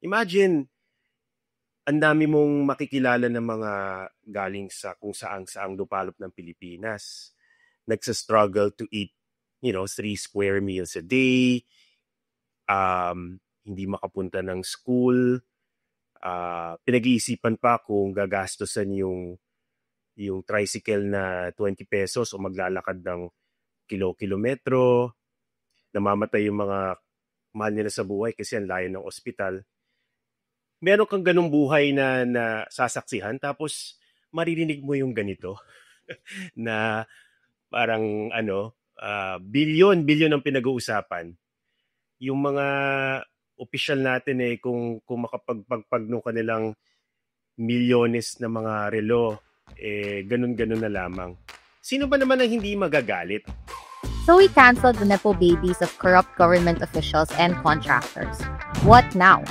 Imagine, ang dami mong makikilala ng mga galing sa kung saang lupalop ng Pilipinas. Nagsa-struggle to eat, 3 square meals a day. Hindi makapunta ng school. Pinag-iisipan pa kung gagastusan yung tricycle na 20 pesos o maglalakad ng kilometro. Namamatay yung mga mahal nila sa buhay kasi ang layo ng ospital. Meron kang ganung buhay na sasaksihan, tapos maririnig mo yung ganito na parang bilyon ang pinag-uusapan. Yung mga opisyal natin kung makapagpagpagno kanilang milyones na mga relo, ganun-ganun na lamang. Sino ba naman ang hindi magagalit? So we canceled the Nepo babies of corrupt government officials and contractors. What now?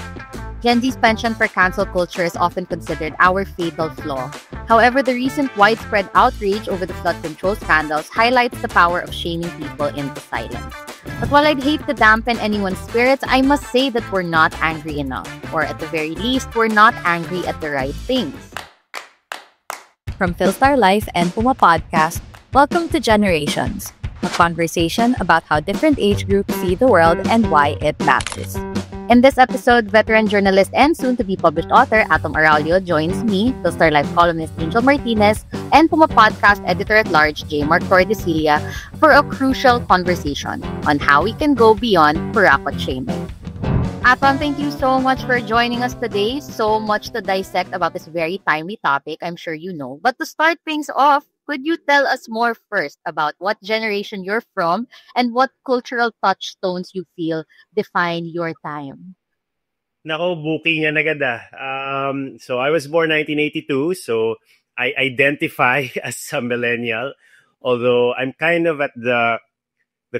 Gen Z's penchant for cancel culture is often considered our fatal flaw. However, the recent widespread outrage over the flood control scandals highlights the power of shaming people into silence. But while I'd hate to dampen anyone's spirits, I must say that we're not angry enough. Or at the very least, we're not angry at the right things. From Philstar Life and Puma Podcast, welcome to Generations, a conversation about how different age groups see the world and why it matters. In this episode, veteran journalist and soon-to-be published author Atom Araulio joins me, Philstar Life columnist Angel Martinez, and Puma Podcast editor-at-large J. Mark Tordesillas for a crucial conversation on how we can go beyond Purakot shaming. Atom, thank you so much for joining us today. So much to dissect about this very timely topic, I'm sure you know. But to start things off, could you tell us more first about what generation you're from and what cultural touchstones you feel define your time? Nako, booking yan agad So I was born 1982, so I identify as a millennial, although I'm kind of at the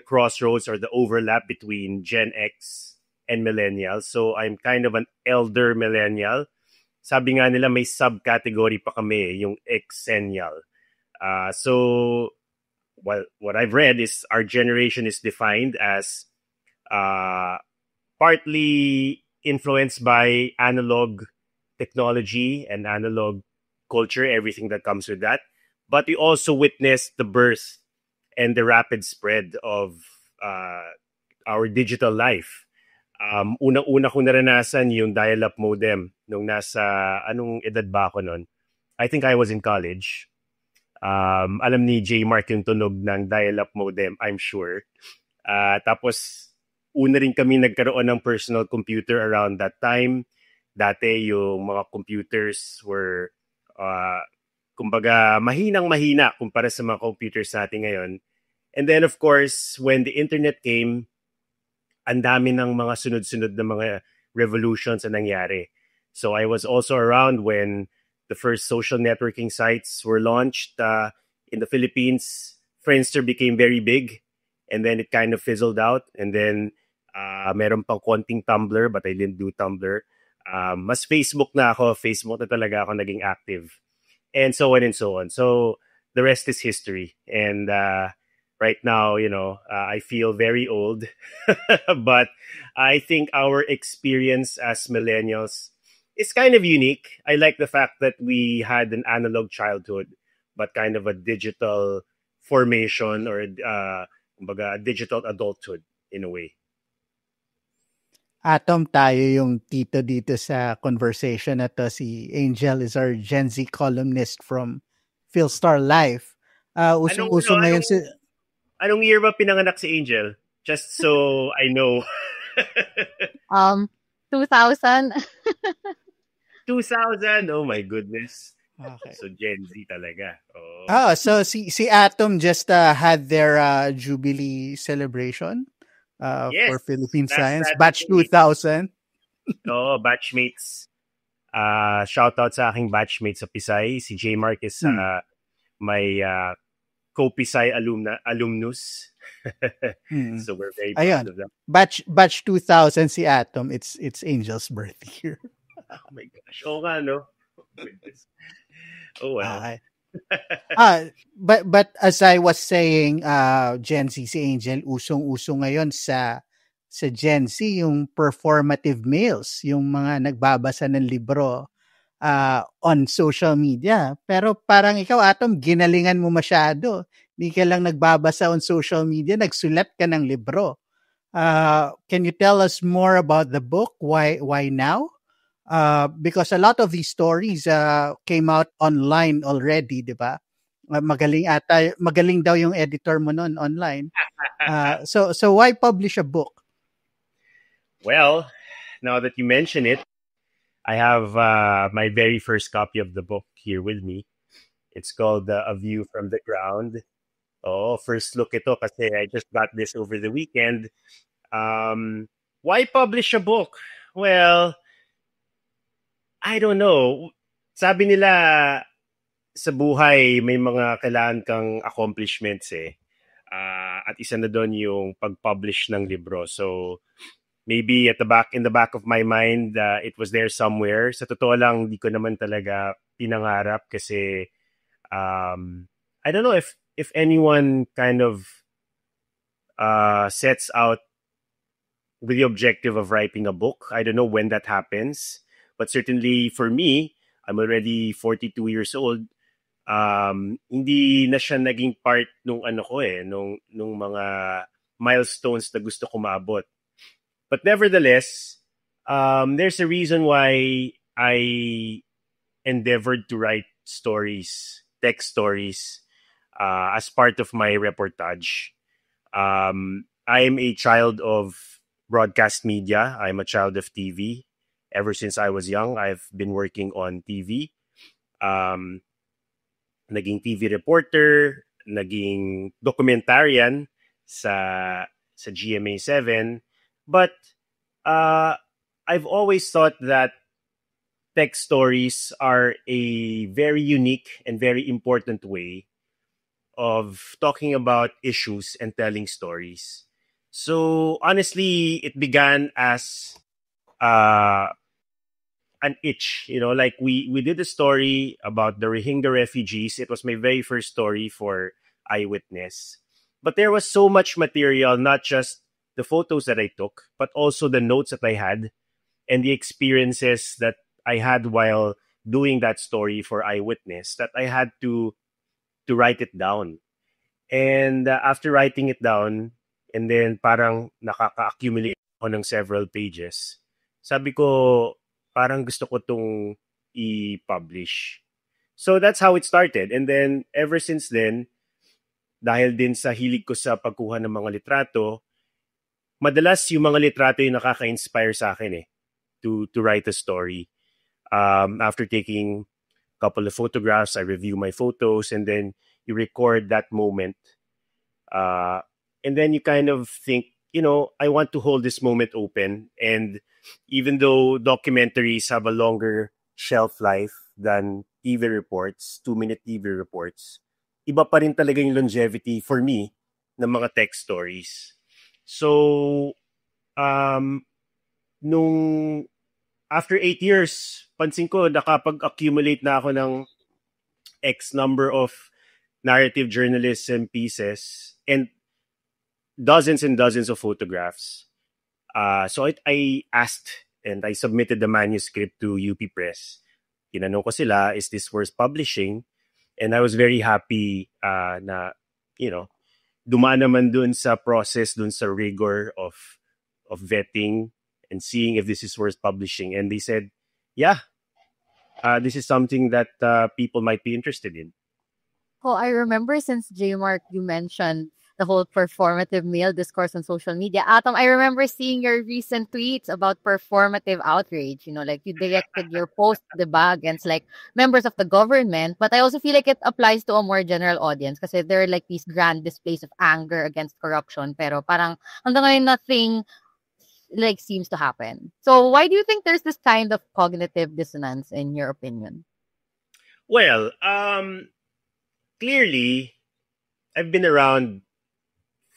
crossroads or the overlap between Gen X and millennials. So I'm kind of an elder millennial. Sabi nga nila may subcategory pa kami, yung Xennial. So what I've read is our generation is defined as partly influenced by analog technology and analog culture, everything that comes with that. But we also witnessed the birth and the rapid spread of our digital life. Unang-una ko naranasan yung dial-up modem nung nasa, anong edad ba ako nun? I think I was in college. Alam ni J. Mark yung tunog ng dial-up modem, I'm sure. Tapos, una rin kami nagkaroon ng personal computer around that time. Dati, yung mga computers were, kumbaga, mahinang-mahina kumpara sa mga computers natin ngayon. And then, of course, when the internet came, ang dami ng mga sunod-sunod na mga revolutions na nangyari. So, I was also around when the first social networking sites were launched in the Philippines. Friendster became very big, and then it kind of fizzled out. And then meron pang konting Tumblr, but I didn't do Tumblr. Mas Facebook na ako. Facebook na talaga ako naging active. And so on and so on. So the rest is history. And right now, I feel very old. But I think our experience as millennials is kind of unique. I like the fact that we had an analog childhood, but kind of a digital formation or a digital adulthood in a way. Atom, tayo yung tito dito sa conversation na to. Si Angel is our Gen Z columnist from Philstar Life. Usong-uso ngayon si... Anong year ba pinanganak si Angel? Just so I know. 2000. 2000? Oh my goodness. Okay. So Gen Z talaga. Oh. So si Atom just had their Jubilee celebration yes, for Philippine Science. Batch 2000. Oo, batchmates. Shout out sa aking batchmates sa Pisay. Si J. Mark is my co-Pisay alumnus. So we're very proud of them. Batch 2000 si Atom. It's Angel's birthday year. Oh my gosh. Oo nga, no? Oh, well. But as I was saying, Gen Z, si Angel, usong-uso ngayon sa sa Gen Z, yung performative males, yung mga nagbabasa ng libro on social media. Pero parang ikaw, Atom, ginalingan mo masyado. Hindi ka lang nagbabasa on social media, nagsulat ka ng libro. Can you tell us more about the book? Why now? Because a lot of these stories came out online already, di ba? Magaling daw yung editor mo noon online. So why publish a book? Well, now that you mention it, I have my very first copy of the book here with me. It's called A View from the Ground. Oh, first look ito kasi I just got this over the weekend. Why publish a book? Well, I don't know. Sabi nila sa buhay may mga kailangan kang accomplishments eh. At isa na doon yung pag-publish ng libro. So maybe in the back of my mind, it was there somewhere. Sa totoo lang, di ko naman talaga pinangarap kasi I don't know if anyone kind of sets out with the objective of writing a book. I don't know when that happens, but certainly for me, I'm already 42 years old. Hindi na siya naging part nung nung mga milestones na gusto ko maabot. But nevertheless, there's a reason why I endeavored to write stories, text stories, as part of my reportage. I'm a child of broadcast media. I'm a child of TV. Ever since I was young, I've been working on TV. Naging TV reporter, naging documentarian sa GMA7. But I've always thought that text stories are a very unique and very important way of talking about issues and telling stories. So honestly, it began as an itch, like we did a story about the Rohingya refugees. It was my very first story for Eyewitness. But there was so much material, not just the photos that I took, but also the notes that I had and the experiences that I had while doing that story for Eyewitness, that I had to write it down. And after writing it down, and then parang nakaka-accumulate ako ng several pages, sabi ko, parang gusto ko itong i-publish. So that's how it started. And then ever since then, dahil din sa hilig ko sa pagkuha ng mga litrato, madalas yung mga litrato yung nakaka-inspire sa akin to write a story. After taking a couple of photographs, I review my photos, and then you record that moment. And then you kind of think, I want to hold this moment open. And even though documentaries have a longer shelf life than TV reports, 2-minute TV reports, iba pa rin talaga yung longevity for me ng mga text stories. So, nung after 8 years, pansin ko nakapag-accumulate na ako ng X number of narrative journalism pieces and dozens of photographs. So I asked and I submitted the manuscript to UP Press. Tinanong ko sila, is this worth publishing? And I was very happy na, dumaan naman dun sa process, dun sa rigor of vetting and seeing if this is worth publishing. And they said, yeah, this is something that people might be interested in. Oh, I remember since J-Mark, you mentioned the whole performative male discourse on social media. Atom, I remember seeing your recent tweets about performative outrage. Like you directed your post, diba, against like members of the government. But I also feel like it applies to a more general audience kasi there are like these grand displays of anger against corruption. Pero parang hanggang ngayon nothing like seems to happen. So why do you think there's this kind of cognitive dissonance in your opinion? Well, clearly, I've been around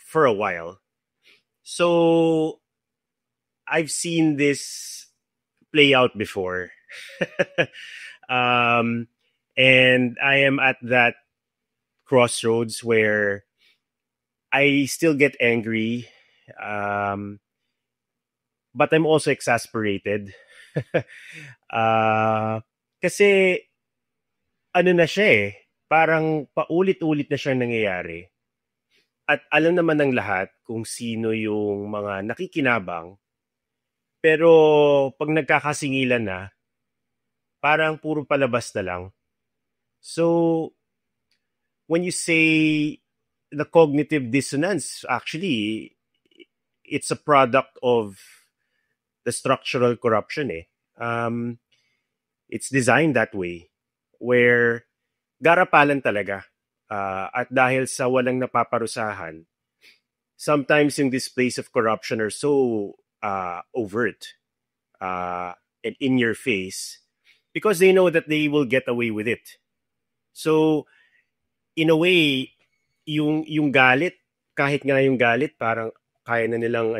for a while. So, I've seen this play out before. And I am at that crossroads where I still get angry. but I'm also exasperated. Kasi ano na siya parang paulit-ulit na siya nangyayari. At alam naman ng lahat kung sino yung mga nakikinabang. Pero pag nagkakasingilan na, parang puro palabas na lang. So, when you say the cognitive dissonance, actually, it's a product of the structural corruption. It's designed that way, where garapalan talaga. At dahil sa walang napaparusahan, sometimes yung displays of corruption are so overt and in your face because they know that they will get away with it. So, in a way, yung galit, kahit nga yung galit, parang kaya na nilang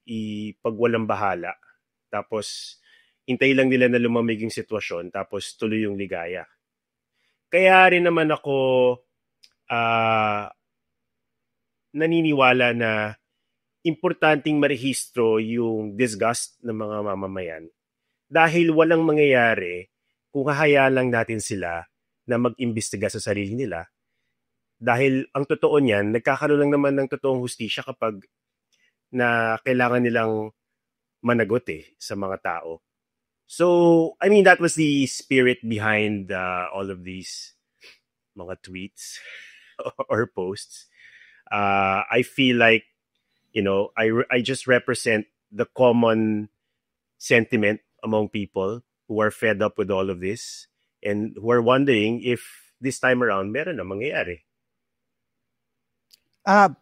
ipagwalang bahala. Tapos, hintay lang nila na lumamig yung sitwasyon, tapos tuloy yung ligaya. Kaya rin naman ako naniniwala na importanteng marehistro yung disgust ng mga mamamayan. Dahil walang mangyayari kung hahayaan lang natin sila na mag-imbestiga sa sarili nila. Dahil ang totoo niyan, nagkakaroon lang naman ng totoong hustisya kapag na kailangan nilang managot sa mga tao. So, I mean, that was the spirit behind all of these mga tweets or posts. I feel like, I just represent the common sentiment among people who are fed up with all of this and who are wondering if this time around meron na mangyayari.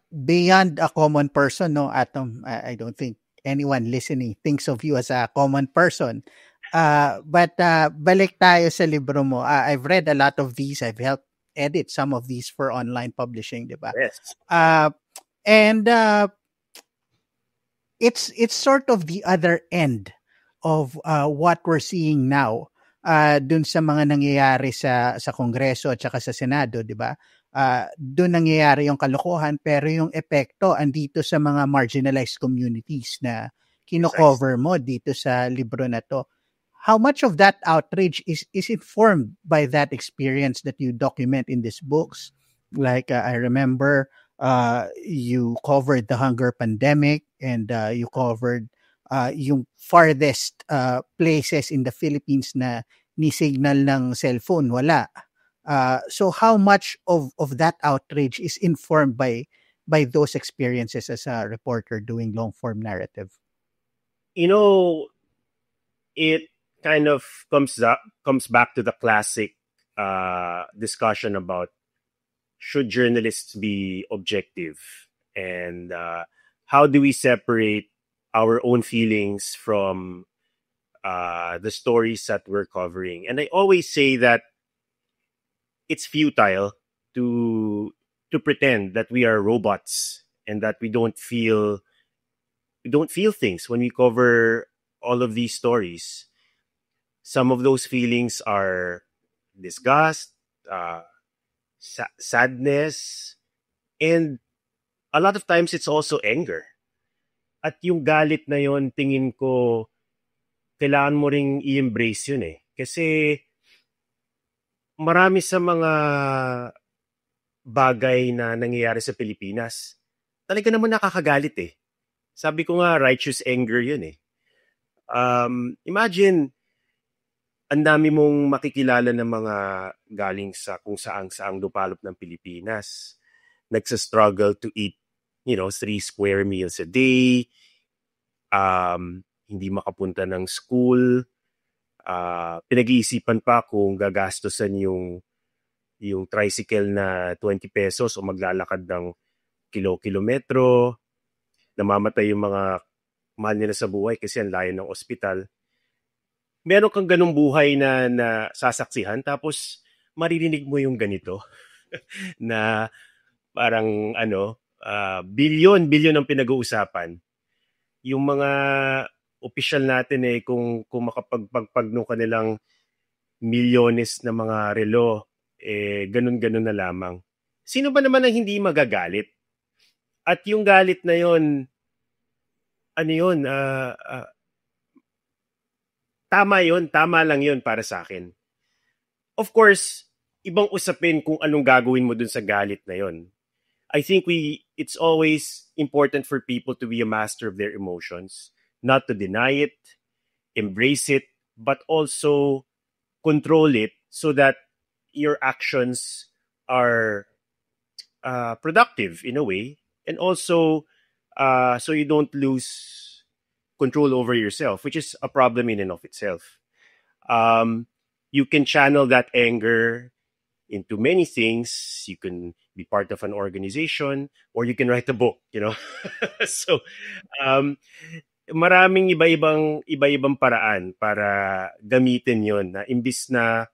Beyond a common person, no, Atom, I don't think anyone listening thinks of you as a common person. But balik tayo sa libro mo. I've read a lot of these. I've helped edit some of these for online publishing, di ba? Yes. And it's sort of the other end of what we're seeing now dun sa mga nangyayari sa Kongreso at saka sa Senado, di ba? Dun nangyayari yung kalokohan pero yung epekto andito sa mga marginalized communities na kino-cover mo dito sa libro na to. How much of that outrage is informed by that experience that you document in these books? Like I remember you covered the hunger pandemic and you covered yung farthest places in the Philippines na ni signal ng cellphone wala. So how much of that outrage is informed by those experiences as a reporter doing long form narrative? It kind of comes back to the classic discussion about should journalists be objective and how do we separate our own feelings from the stories that we're covering. And I always say that it's futile to pretend that we are robots and that we don't feel things when we cover all of these stories. Some of those feelings are disgust, sadness, and a lot of times it's also anger. At yung galit na yon, tingin ko, kailangan mo ring i-embrace yun Kasi marami sa mga bagay na nangyayari sa Pilipinas, talaga naman nakakagalit Sabi ko nga, righteous anger yun Imagine, ang dami mong makikilala ng mga galing sa kung saang lupalop ng Pilipinas. Nagsa-struggle to eat, 3 square meals a day. Hindi makapunta ng school. Pinag-iisipan pa kung gagastosan yung tricycle na 20 pesos o maglalakad ng kilometro. Namamatay yung mga mahal nila sa buhay kasi ang layo ng ospital. Meron kang ganung buhay na sasaksihan tapos maririnig mo yung ganito na parang bilyon ang pinag-uusapan. Yung mga opisyal natin kung makapagpagpag nung kanilang milyones na mga relo ganun-ganun na lamang. Sino ba naman ang hindi magagalit? At yung galit na yon ano yun, tama lang yun para sa akin. Of course, ibang usapin kung anong gagawin mo dun sa galit na yun. I think it's always important for people to be a master of their emotions, not to deny it, embrace it, but also control it so that your actions are productive in a way, and also so you don't lose control over yourself, which is a problem in and of itself. You can channel that anger into many things. You can be part of an organization, or you can write a book, So, maraming iba-ibang paraan para gamitin yon, na imbis na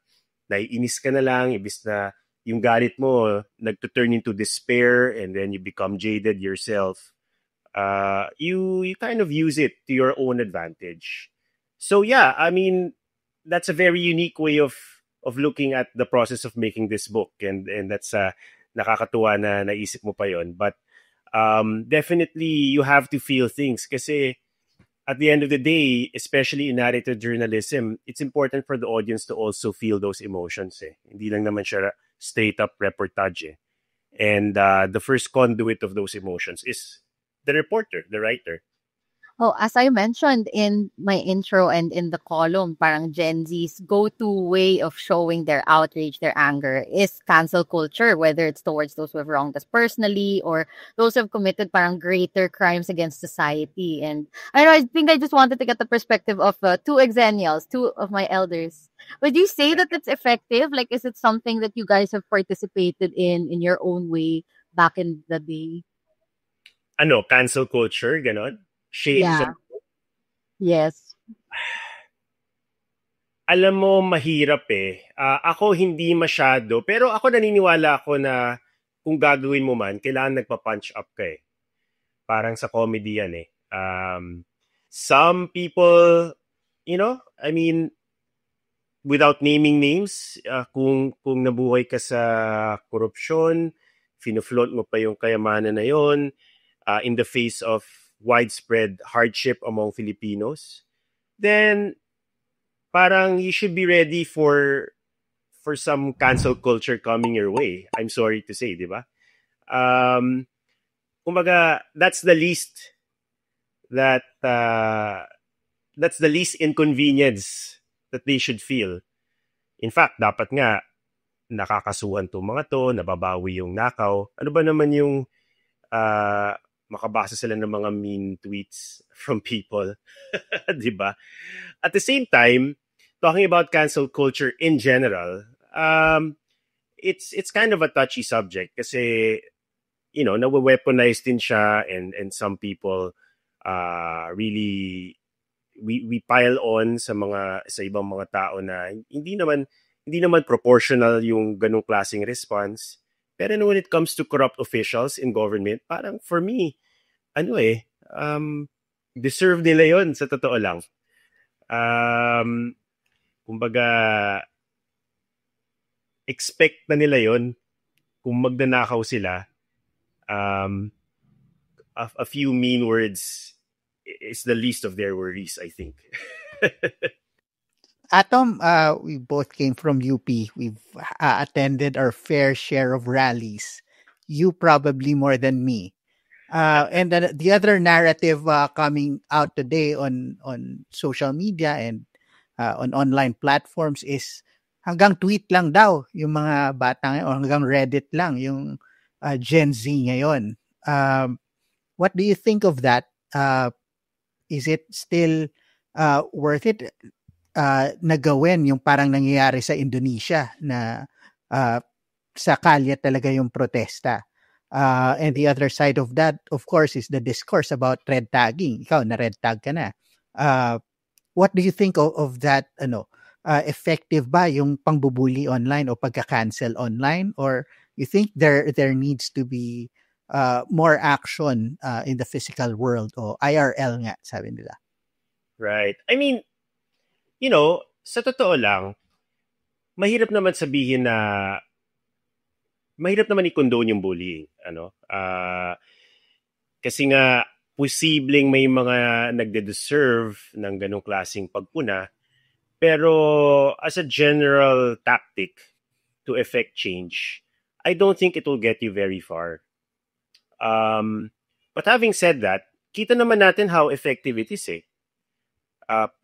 naiinis ka na lang, imbis na yung galit mo nagto-turn into despair and then you become jaded yourself. You kind of use it to your own advantage. So yeah, I mean, that's a very unique way of looking at the process of making this book, and that's nakakatuwa na naisip mo pa yon. But definitely you have to feel things, kasi at the end of the day, especially in narrative journalism, it's important for the audience to also feel those emotions. Hindi lang naman siya straight up reportage. And the first conduit of those emotions is the reporter, the writer. Oh, as I mentioned in my intro and in the column, parang Gen Z's go-to way of showing their outrage, their anger is cancel culture, whether it's towards those who have wronged us personally or those who have committed parang greater crimes against society. And I don't know, I think I just wanted to get the perspective of two exennials, two of my elders. Would you say that it's effective? Like, is it something that you guys have participated in your own way back in the day? Cancel culture, ganon? Shades Yeah. Yes. Alam mo, mahirap ako hindi masyado, pero ako naniniwala ako na kung gagawin mo man, kailangan nagpa-punch up ka Parang sa comedy yan some people, I mean, without naming names, kung nabuhay ka sa korupsyon, fino-flaunt mo pa yung kayamanan na yon, in the face of widespread hardship among Filipinos, then parang you should be ready for some cancel culture coming your way. I'm sorry to say, di ba? Kumbaga, that's the least inconvenience that they should feel. In fact, dapat nga nakakasuhan to mga to, nababawi yung nakaw. Ano ba naman yung makabasa sila ng mga mean tweets from people, di ba? At the same time, talking about cancel culture in general, it's kind of a touchy subject kasi, nawe-weaponize din siya, and some people really we pile on sa ibang mga tao na hindi naman proportional yung ganung klaseng response. Pero when it comes to corrupt officials in government, parang for me, deserve nila yon, sa totoo lang. Kumbaga, expect na nila yon kung magnanakaw sila. A few mean words is the least of their worries, I think. Atom, we both came from UP. We've attended our fair share of rallies. You probably more than me. And the other narrative coming out today on social media and on online platforms is hanggang tweet lang daw yung mga bata ngayon, or hanggang Reddit lang yung Gen Z ngayon. What do you think of that? Is it still worth it na gawin yung parang nangyayari sa Indonesia na sa kalye talaga yung protesta? And the other side of that, of course, is the discourse about red tagging. Ikaw, na red tag ka na. What do you think of that? Effective ba yung pangbubuli online o pagka-cancel online? Or you think there needs to be more action in the physical world, o IRL nga, sabi nila? Right. I mean, sa totoo lang, mahirap naman sabihin na mahirap naman i-condone yung bullying. Kasi nga, posibleng may mga nagde-deserve ng ganong klaseng pagpuna. Pero as a general tactic to effect change, I don't think it will get you very far. But having said that, kita naman natin how effective it is.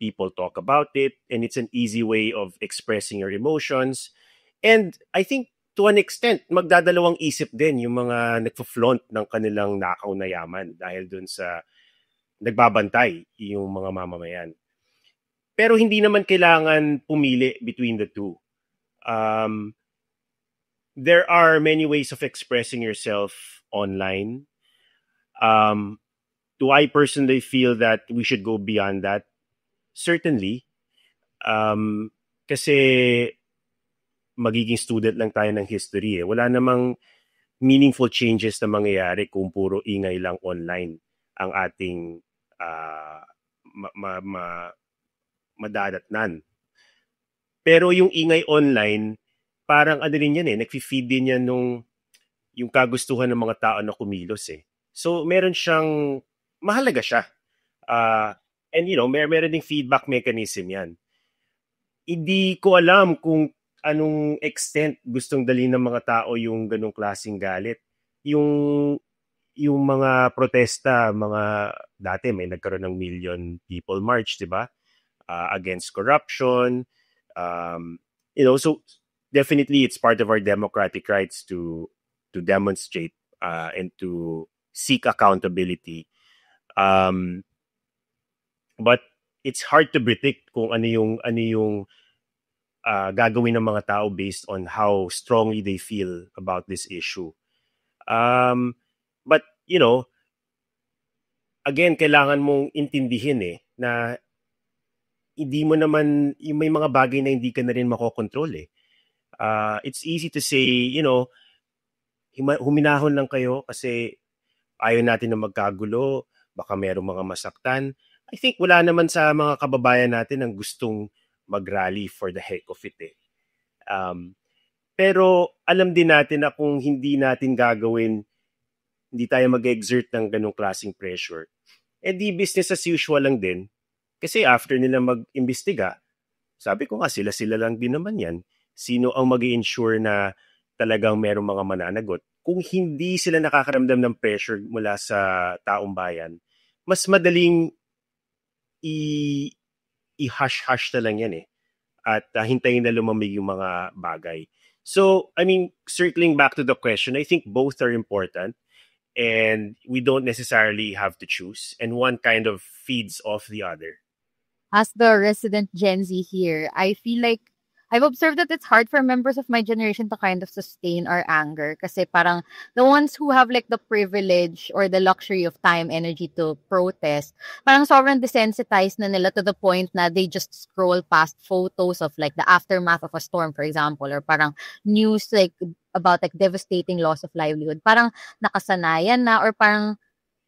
People talk about it, and it's an easy way of expressing your emotions. And I think to an extent, magdadalawang isip din yung mga nagpo-flaunt ng kanilang nakaw na yaman dahil dun sa nagbabantay yung mga mamamayan. Pero hindi naman kailangan pumili between the two. There are many ways of expressing yourself online. Do I personally feel that we should go beyond that? Certainly. Kasi magiging student lang tayo ng history. Wala namang meaningful changes na mangyayari kung puro ingay lang online ang ating madadatnan. Pero yung ingay online, parang ano rin yan nagfi-feed din yan yung kagustuhan ng mga tao na kumilos So meron siyang, mahalaga siya. And meron ding feedback mechanism yan. Hindi ko alam kung anong extent gustong dalhin ng mga tao yung ganong klaseng galit. Yung mga protesta, dati may nagkaroon ng million people march, di ba? Against corruption. So definitely it's part of our democratic rights to demonstrate and to seek accountability. But it's hard to predict kung ano yung gagawin ng mga tao based on how strongly they feel about this issue. But again, kailangan mong intindihin na hindi mo naman, yung may mga bagay na hindi ka na rin makokontrol It's easy to say, huminahon lang kayo kasi ayaw natin na magkagulo, baka merong mga masaktan. I think wala naman sa mga kababayan natin ang gustong mag-rally for the heck of it Pero alam din natin na kung hindi natin gagawin, hindi tayo mag-exert ng ganong klaseng pressure, di business as usual lang din. Kasi after nila mag-imbestiga, sabi ko nga sila lang din naman yan. Sino ang mag-i-ensure na talagang merong mga mananagot? Kung hindi sila nakakaramdam ng pressure mula sa taong bayan, mas madaling i-hush-hush na lang yan at hintayin na lumamig yung mga bagay. So, circling back to the question, I think both are important and we don't necessarily have to choose, and one kind of feeds off the other. As the resident Gen Z here, I feel like I've observed that it's hard for members of my generation to kind of sustain our anger kasi parang the ones who have like the privilege or the luxury of time, energy to protest, parang sobrang desensitized na nila to the point na they just scroll past photos of like the aftermath of a storm, for example, or parang news like about like devastating loss of livelihood. Parang nakasanayan na or parang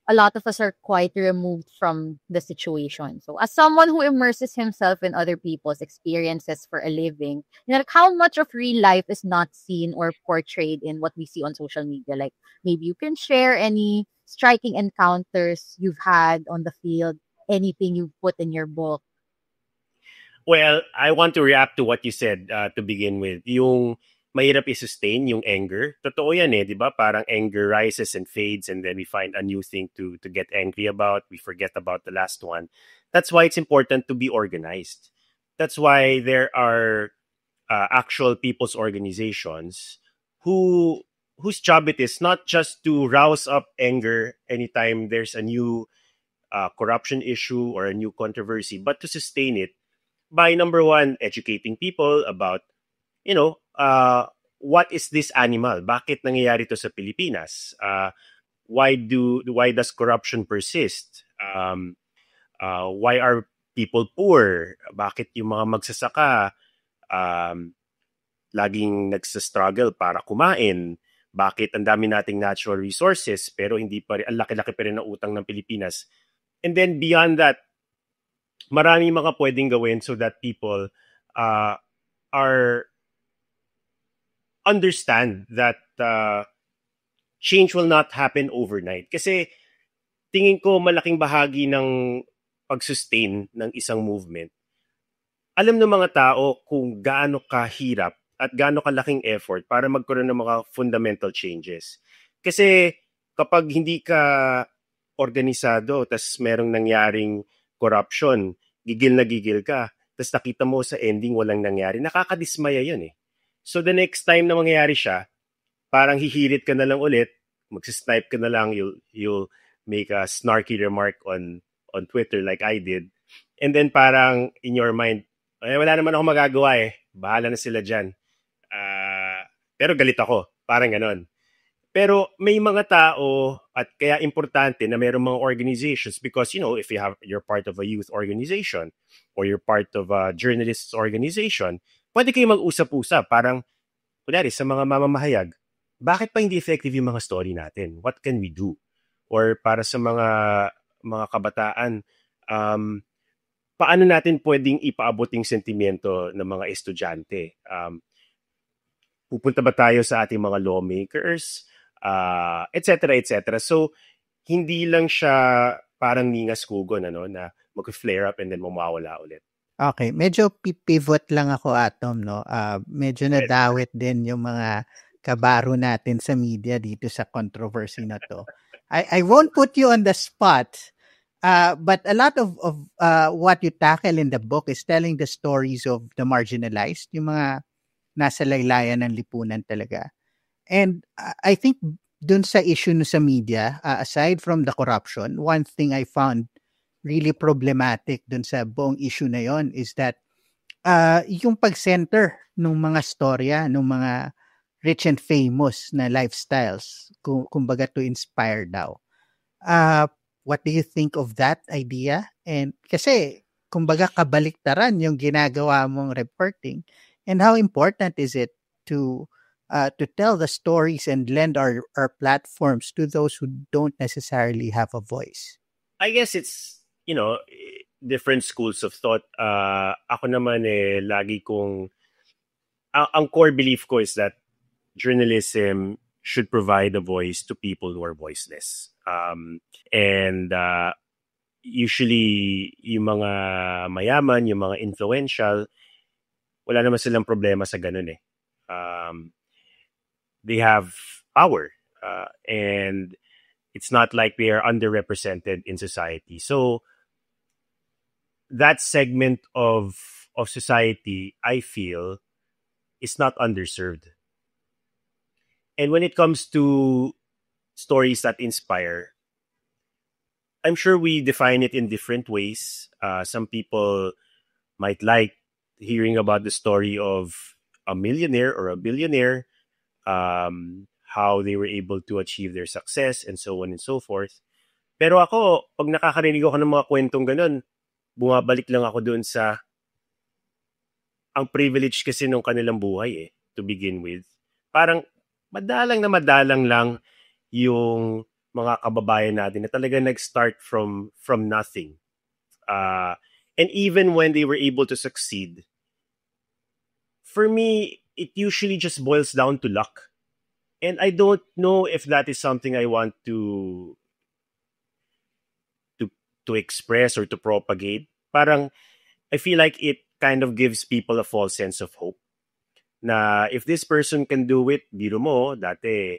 a lot of us are quite removed from the situation. So as someone who immerses himself in other people's experiences for a living, like how much of real life is not seen or portrayed in what we see on social media? Like maybe you can share any striking encounters you've had on the field, anything you've put in your book. Well, I want to react to what you said to begin with. Yung mahirap i-sustain yung anger. Totoo yan di ba? Parang anger rises and fades and then we find a new thing to get angry about. We forget about the last one. That's why it's important to be organized. That's why there are actual people's organizations whose job it is not just to rouse up anger anytime there's a new corruption issue or a new controversy, but to sustain it by, number one, educating people about what is this animal? Bakit nangyayari to sa Pilipinas? Why does corruption persist? Why are people poor? Bakit yung mga magsasaka laging nagsa-struggle para kumain? Bakit ang dami nating natural resources pero hindi pa rin, ang laki-laki pa rin ng utang ng Pilipinas? And then beyond that, marami mga pwedeng gawin so that people understand that change will not happen overnight. Kasi tingin ko malaking bahagi ng pag-sustain ng isang movement, alam ng mga tao kung gaano kahirap at gaano kalaking effort para magkaroon ng mga fundamental changes. Kasi kapag hindi ka organisado, tas merong nangyaring corruption, gigil na gigil ka, tas nakita mo sa ending walang nangyari, nakakadismaya yun eh. So the next time na mangyayari siya, parang hihirit ka na lang ulit, magsisnipe ka na lang, you'll make a snarky remark on Twitter like I did. And then parang in your mind, wala naman ako magagawa eh. Bahala na sila dyan. Pero galit ako. Parang ganon. Pero may mga tao at kaya importante na mayroong mga organizations because, if you're part of a youth organization or you're part of a journalists organization, pwede kayo mag-usap-usap. Parang, kunyari, sa mga mamamahayag, bakit pa hindi effective yung mga story natin? What can we do? Or para sa mga kabataan, paano natin pwedeng ipaabot yung sentimiento ng mga estudyante? Pupunta ba tayo sa ating mga lawmakers? Etc. etc. So, hindi lang siya parang ningas kugon na mag-flare up and then mawawala ulit. Okay, medyo pivot lang ako, Atom, no? Medyo nadawit din yung mga kabaro natin sa media dito sa controversy na to. I won't put you on the spot, but a lot of what you tackle in the book is telling the stories of the marginalized, yung mga nasa laylayan ng lipunan talaga. And I think dun sa issue sa media, aside from the corruption, one thing I found really problematic dun sa buong issue na yon is that yung pag-center ng mga storya, ng mga rich and famous na lifestyles, kumbaga to inspire daw. What do you think of that idea? And kasi, kumbaga kabaliktaran yung ginagawa mong reporting. And how important is it to tell the stories and lend our platforms to those who don't necessarily have a voice? I guess it's, different schools of thought. Ako naman lagi kong, ang core belief ko is that journalism should provide a voice to people who are voiceless. And usually, yung mga mayaman, yung mga influential, wala naman silang problema sa ganun eh. They have power and it's not like they are underrepresented in society. So that segment of society, I feel, is not underserved. And when it comes to stories that inspire, I'm sure we define it in different ways. Some people might like hearing about the story of a millionaire or a billionaire, how they were able to achieve their success and so on and so forth. Pero ako, pag nakakarinig ako ng mga kwentong ganun, bumabalik lang ako doon sa ang privilege kasi nung kanilang buhay to begin with. Parang madalang lang yung mga kababayan natin na talaga nag-start from nothing. And even when they were able to succeed, for me, it usually just boils down to luck. And I don't know if that is something I want to express or to propagate. Parang, I feel like it kind of gives people a false sense of hope. Na if this person can do it, biro mo, dati,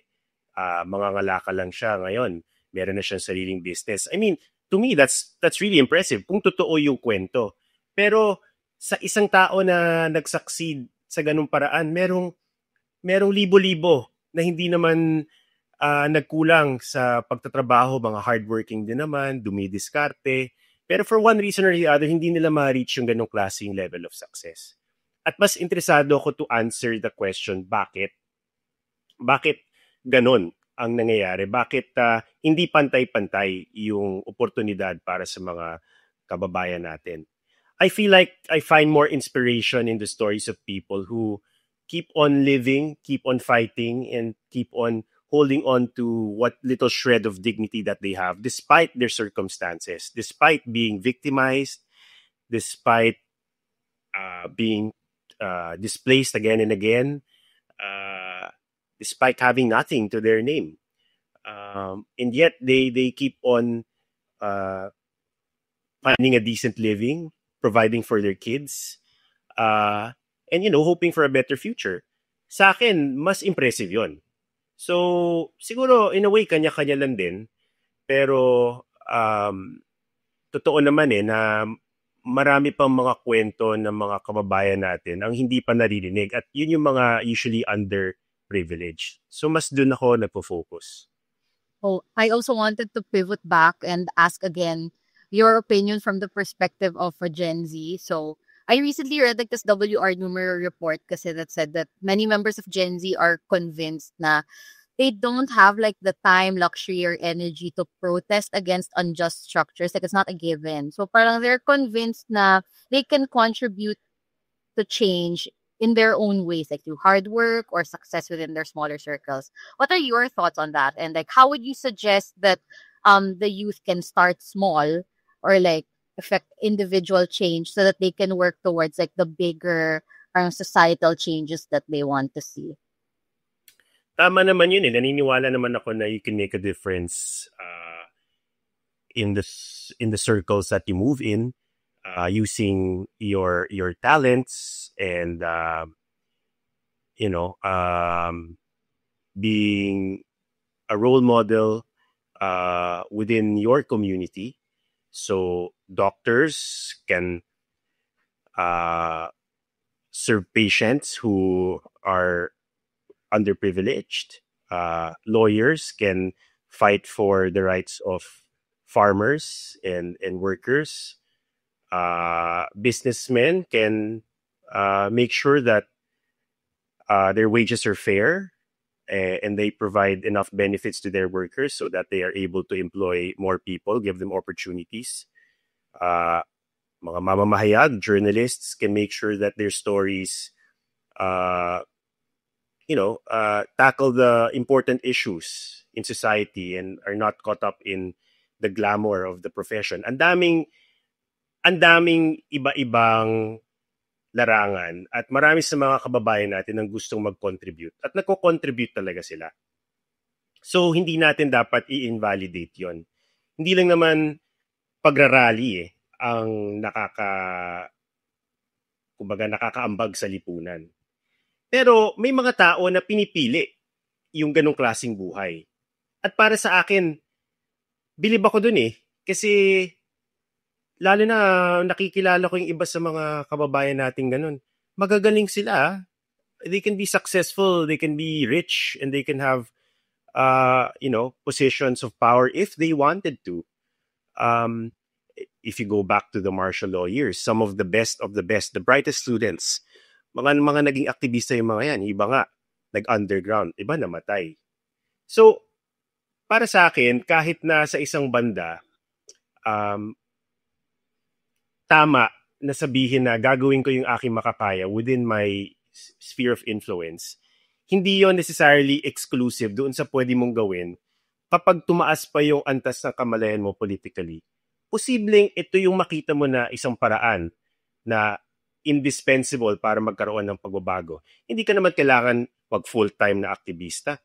mangangalaka lang siya. Ngayon, meron na siyang sariling business. I mean, to me, that's really impressive. Kung totoo yung kwento. Pero, sa isang tao na nag-succeed sa ganung paraan, merong libo-libo na hindi naman nagkulang sa pagtatrabaho, mga hardworking din naman, dumidiskarte. Pero for one reason or the other, hindi nila ma-reach yung ganung klaseng level of success. At mas interesado ako to answer the question, bakit ganon ang nangyayari? Bakit hindi pantay-pantay yung oportunidad para sa mga kababayan natin? I feel like I find more inspiration in the stories of people who keep on living, keep on fighting, and keep on holding on to what little shred of dignity that they have, despite their circumstances, despite being victimized, despite being displaced again and again, despite having nothing to their name. And yet they keep on finding a decent living, providing for their kids, and hoping for a better future. Sa akin, mas impressive yon. So, siguro, in a way, kanya-kanya lang din. Pero, totoo naman na marami pang mga kwento ng mga kababayan natin ang hindi pa naririnig. At yun yung mga usually underprivileged. So, mas dun ako nagpo-focus. Oh, I also wanted to pivot back and ask again your opinion from the perspective of a Gen Z. So, I recently read this WR Numero report kasi that said that many members of Gen Z are convinced na they don't have the time, luxury, or energy to protest against unjust structures. It's not a given. So parang they're convinced na they can contribute to change in their own ways, through hard work or success within their smaller circles. What are your thoughts on that? And how would you suggest that the youth can start small or affect individual change so that they can work towards the bigger societal changes that they want to see? Tama naman yun. Naniniwala naman ako na you can make a difference in the circles that you move in, using your talents and being a role model within your community. So doctors can serve patients who are underprivileged. Lawyers can fight for the rights of farmers and workers. Businessmen can make sure that their wages are fair and they provide enough benefits to their workers so that they are able to employ more people, give them opportunities. Mga mamamahayag, journalists can make sure that their stories tackle the important issues in society and are not caught up in the glamour of the profession. Ang daming iba-ibang larangan at marami sa mga kababayan natin ang gustong mag-contribute at nagko-contribute talaga sila. So, hindi natin dapat i-invalidate yon. Hindi lang naman pagrarally ang nakakaambag sa lipunan. Pero may mga tao na pinipili yung ganong klaseng buhay. At para sa akin, bilib ako dun Kasi lalo na nakikilala ko yung iba sa mga kababayan natin ganon. Magagaling sila. They can be successful, they can be rich, and they can have positions of power if they wanted to. If you go back to the martial law years, some of the best, the brightest students, mga naging aktivista yung mga yan. Iba nga, nag-underground. Iba namatay. So, para sa akin, kahit na sa isang banda, tama na sabihin na gagawin ko yung aking makakaya within my sphere of influence. Hindi yon necessarily exclusive doon sa pwede mong gawin kapag tumaas pa yung antas ng kamalayan mo politically. Posibleng ito yung makita mo na isang paraan na indispensable para magkaroon ng pagbabago. Hindi ka naman kailangan mag full-time na aktivista.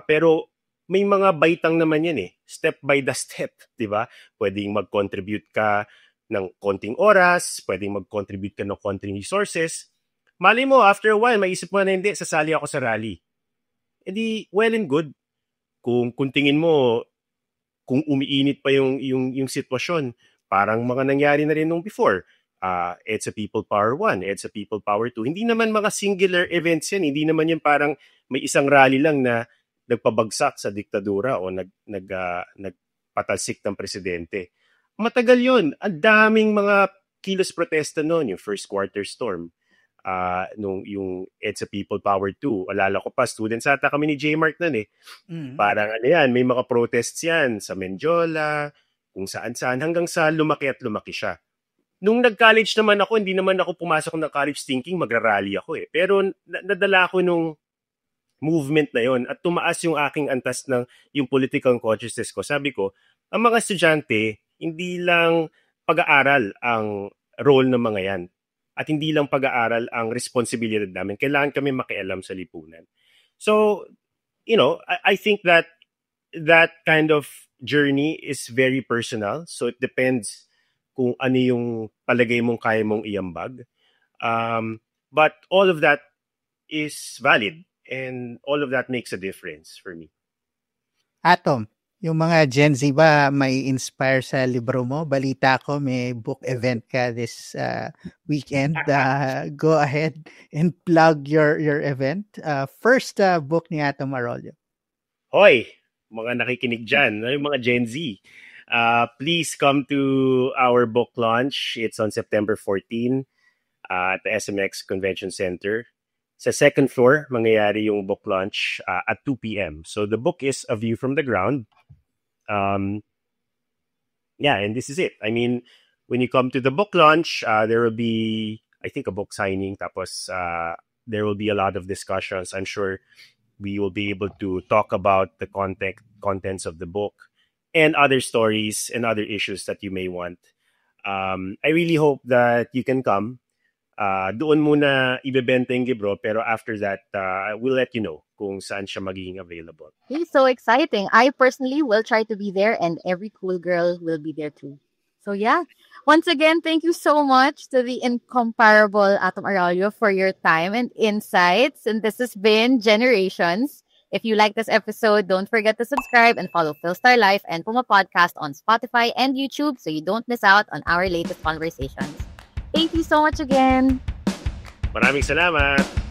Pero may mga baitang naman yan Step by the step, di ba? Pwedeng mag-contribute ka ng konting oras, pwedeng mag-contribute ka ng konting resources. Mali mo, after a while, maisip mo na hindi, sasali ako sa rally. Edi, well and good. Kung tingin mo, kung umiinit pa yung sitwasyon, parang mga nangyari na rin nung before. EDSA People Power 1, EDSA People Power 2. Hindi naman mga singular events yan. Hindi naman yan parang may isang rally lang na nagpabagsak sa diktadura o nagpatalsik ng presidente. Matagal yun. Ang daming mga kilos protesta noon, yung first quarter storm. Nung yung EDSA People Power 2. Alala ko pa, students ata kami ni J-Mark nun Parang may mga protests yan sa Menjola, kung saan-saan, hanggang sa lumaki at lumaki siya. Nung nag-college naman ako, hindi naman ako pumasok ng college thinking magra-rally ako Pero nadala ako nung movement na yon at tumaas yung aking antas ng yung political consciousness ko. Sabi ko, ang mga estudyante, hindi lang pag-aaral ang role ng mga yan. At hindi lang pag-aaral ang responsibilidad namin. Kailangan kami makialam sa lipunan. So, I think that kind of journey is very personal. So it depends kung ano yung palagay mong kaya mong iambag. But all of that is valid and all of that makes a difference for me. Atom, yung mga Gen Z ba may inspire sa libro mo? Balita ko may book event ka this weekend. Go ahead and plug your event. First book ni Atom Arroyo. Hoy, mga nakikinig dyan, yung mga Gen Z. Please come to our book launch. It's on September 14 at the SMX Convention Center. Sa second floor, mangyayari yung book launch at 2 p.m. So the book is A View from the Ground. Yeah, and this is it. I mean, when you come to the book launch, there will be, I think, a book signing. Tapos there will be a lot of discussions. I'm sure we will be able to talk about the contents of the book and other stories and other issues that you may want. I really hope that you can come. Doon muna ibebenta yung libro, pero after that, we'll let you know kung saan siya magiging available. It's so exciting. I personally will try to be there and every cool girl will be there too. So yeah, once again, thank you so much to the incomparable Atom Arroyo for your time and insights. And this has been Generations. If you like this episode, don't forget to subscribe and follow Philstar Life and Puma Podcast on Spotify and YouTube so you don't miss out on our latest conversations. Thank you so much again. Maraming salamat.